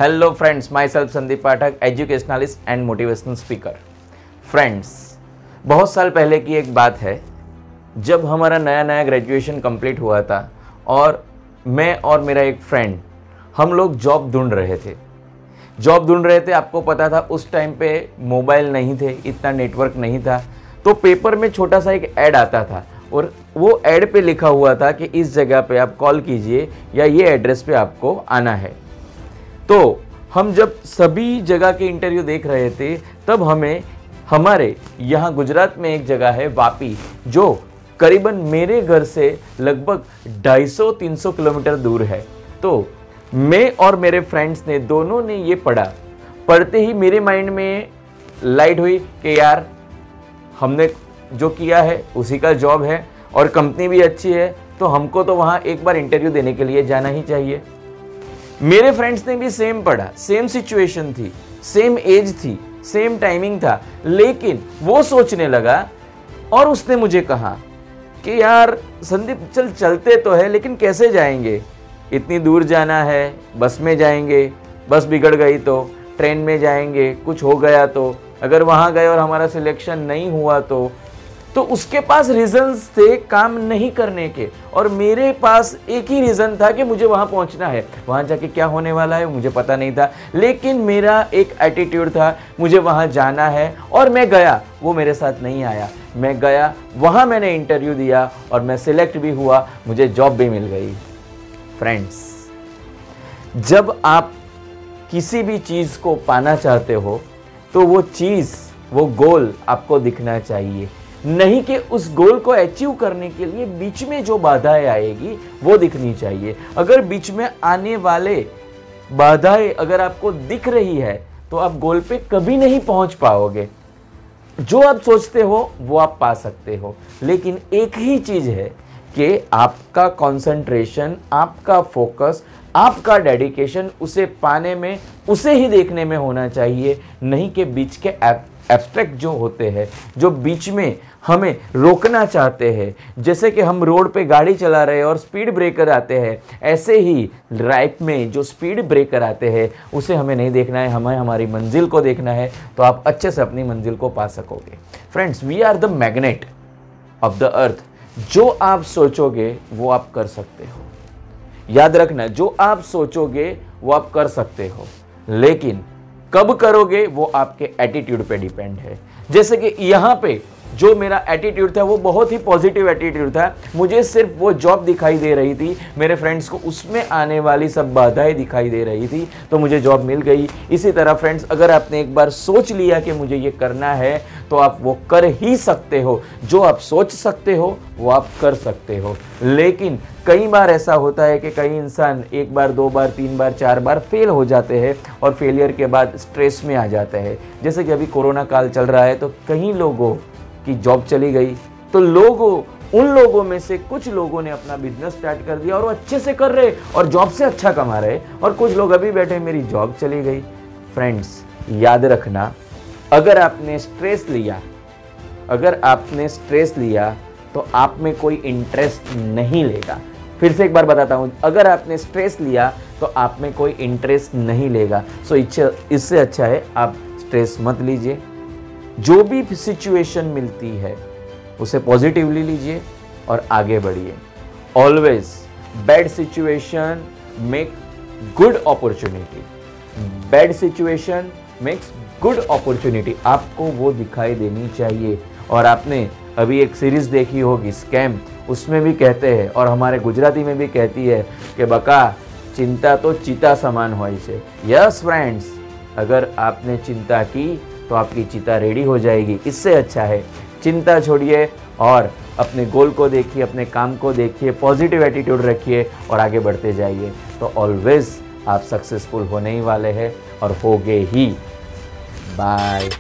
Hello friends, my self Sandeep Pathak, educationalist and motivational speaker. Friends, बहुत साल पहले की एक बात है जब हमारा नया नया ग्रेजुएशन कंप्लीट हुआ था और मैं और मेरा एक फ्रेंड हम लोग जॉब ढूंढ रहे थे। आपको पता था उस टाइम पे मोबाइल नहीं थे, इतना नेटवर्क नहीं था, तो पेपर में छोटा सा एक ऐड आता था और वो ऐड पे लिखा हुआ था कि इस जगह पे आप कॉल कीजिए या ये एड्रेस पे आपको आना है। तो हम जब सभी जगह के इंटरव्यू देख रहे थे तब हमें हमारे यहाँ गुजरात में एक जगह है वापी, जो करीबन मेरे घर से लगभग 250-300 किलोमीटर दूर है। तो मैं और मेरे फ्रेंड्स ने दोनों ने ये पढ़ा। पढ़ते ही मेरे माइंड में लाइट हुई कि यार हमने जो किया है उसी का जॉब है और कंपनी भी अच्छी है, तो हमको तो वहाँ एक बार इंटरव्यू देने के लिए जाना ही चाहिए। मेरे फ्रेंड्स ने भी सेम पढ़ा, सेम सिचुएशन थी, सेम एज थी, सेम टाइमिंग था, लेकिन वो सोचने लगा और उसने मुझे कहा कि यार संदीप चलते तो है लेकिन कैसे जाएंगे, इतनी दूर जाना है, बस में जाएंगे, बस बिगड़ गई तो, ट्रेन में जाएंगे, कुछ हो गया तो, अगर वहाँ गए और हमारा सिलेक्शन नहीं हुआ तो उसके पास रीजंस थे काम नहीं करने के और मेरे पास एक ही रीज़न था कि मुझे वहाँ पहुँचना है। वहाँ जाके क्या होने वाला है मुझे पता नहीं था, लेकिन मेरा एक एटीट्यूड था, मुझे वहाँ जाना है और मैं गया। वो मेरे साथ नहीं आया, मैं गया, वहाँ मैंने इंटरव्यू दिया और मैं सिलेक्ट भी हुआ, मुझे जॉब भी मिल गई। फ्रेंड्स, जब आप किसी भी चीज़ को पाना चाहते हो तो वो चीज़, वो गोल आपको दिखना चाहिए, नहीं कि उस गोल को अचीव करने के लिए बीच में जो बाधाएं आएगी वो दिखनी चाहिए। अगर बीच में आने वाले बाधाएं अगर आपको दिख रही है तो आप गोल पे कभी नहीं पहुंच पाओगे। जो आप सोचते हो वो आप पा सकते हो, लेकिन एक ही चीज है कि आपका कंसंट्रेशन, आपका फोकस, आपका डेडिकेशन उसे पाने में, उसे ही देखने में होना चाहिए, नहीं कि बीच के एब्स्ट्रैक्ट जो होते हैं, जो बीच में हमें रोकना चाहते हैं। जैसे कि हम रोड पे गाड़ी चला रहे हैं और स्पीड ब्रेकर आते हैं, ऐसे ही लाइफ में जो स्पीड ब्रेकर आते हैं उसे हमें नहीं देखना है, हमें हमारी मंजिल को देखना है, तो आप अच्छे से अपनी मंजिल को पा सकोगे। Friends, we are the magnet of the earth. जो आप सोचोगे वो आप कर सकते हो। याद रखना, जो आप सोचोगे वो आप कर सकते हो, लेकिन कब करोगे वो आपके एटीट्यूड पे डिपेंड है। जैसे कि यहाँ पे जो मेरा एटीट्यूड था वो बहुत ही पॉजिटिव एटीट्यूड था। मुझे सिर्फ वो जॉब दिखाई दे रही थी, मेरे फ्रेंड्स को उसमें आने वाली सब बाधाएं दिखाई दे रही थी, तो मुझे जॉब मिल गई। इसी तरह फ्रेंड्स, अगर आपने एक बार सोच लिया कि मुझे ये करना है तो आप वो कर ही सकते हो। जो आप सोच सकते हो वो आप कर सकते हो। लेकिन कई बार ऐसा होता है कि कई इंसान एक बार, दो बार, तीन बार, चार बार फेल हो जाते हैं और फेलियर के बाद स्ट्रेस में आ जाते हैं। जैसे कि अभी कोरोना काल चल रहा है तो कई लोगों की जॉब चली गई, तो उन लोगों में से कुछ लोगों ने अपना बिजनेस स्टार्ट कर दिया और वो अच्छे से कर रहे और जॉब से अच्छा कमा रहे, और कुछ लोग अभी बैठे मेरी जॉब चली गई। फ्रेंड्स, याद रखना, अगर आपने स्ट्रेस लिया तो आप में कोई इंटरेस्ट नहीं लेगा। फिर से एक बार बताता हूँ, अगर आपने स्ट्रेस लिया तो आप में कोई इंटरेस्ट नहीं लेगा। सो इससे अच्छा है आप स्ट्रेस मत लीजिए। जो भी सिचुएशन मिलती है उसे पॉजिटिवली लीजिए और आगे बढ़िए। Always bad situation make good opportunity, bad situation makes good opportunity, आपको वो दिखाई देनी चाहिए। और आपने अभी एक सीरीज देखी होगी स्कैम, उसमें भी कहते हैं और हमारे गुजराती में भी कहती है कि बका चिंता तो चीता समान होय छे। यस फ्रेंड्स, अगर आपने चिंता की तो आपकी चिता रेडी हो जाएगी। इससे अच्छा है चिंता छोड़िए और अपने गोल को देखिए, अपने काम को देखिए, पॉजिटिव एटीट्यूड रखिए और आगे बढ़ते जाइए, तो ऑलवेज आप सक्सेसफुल होने ही वाले हैं और होगे ही। बाय।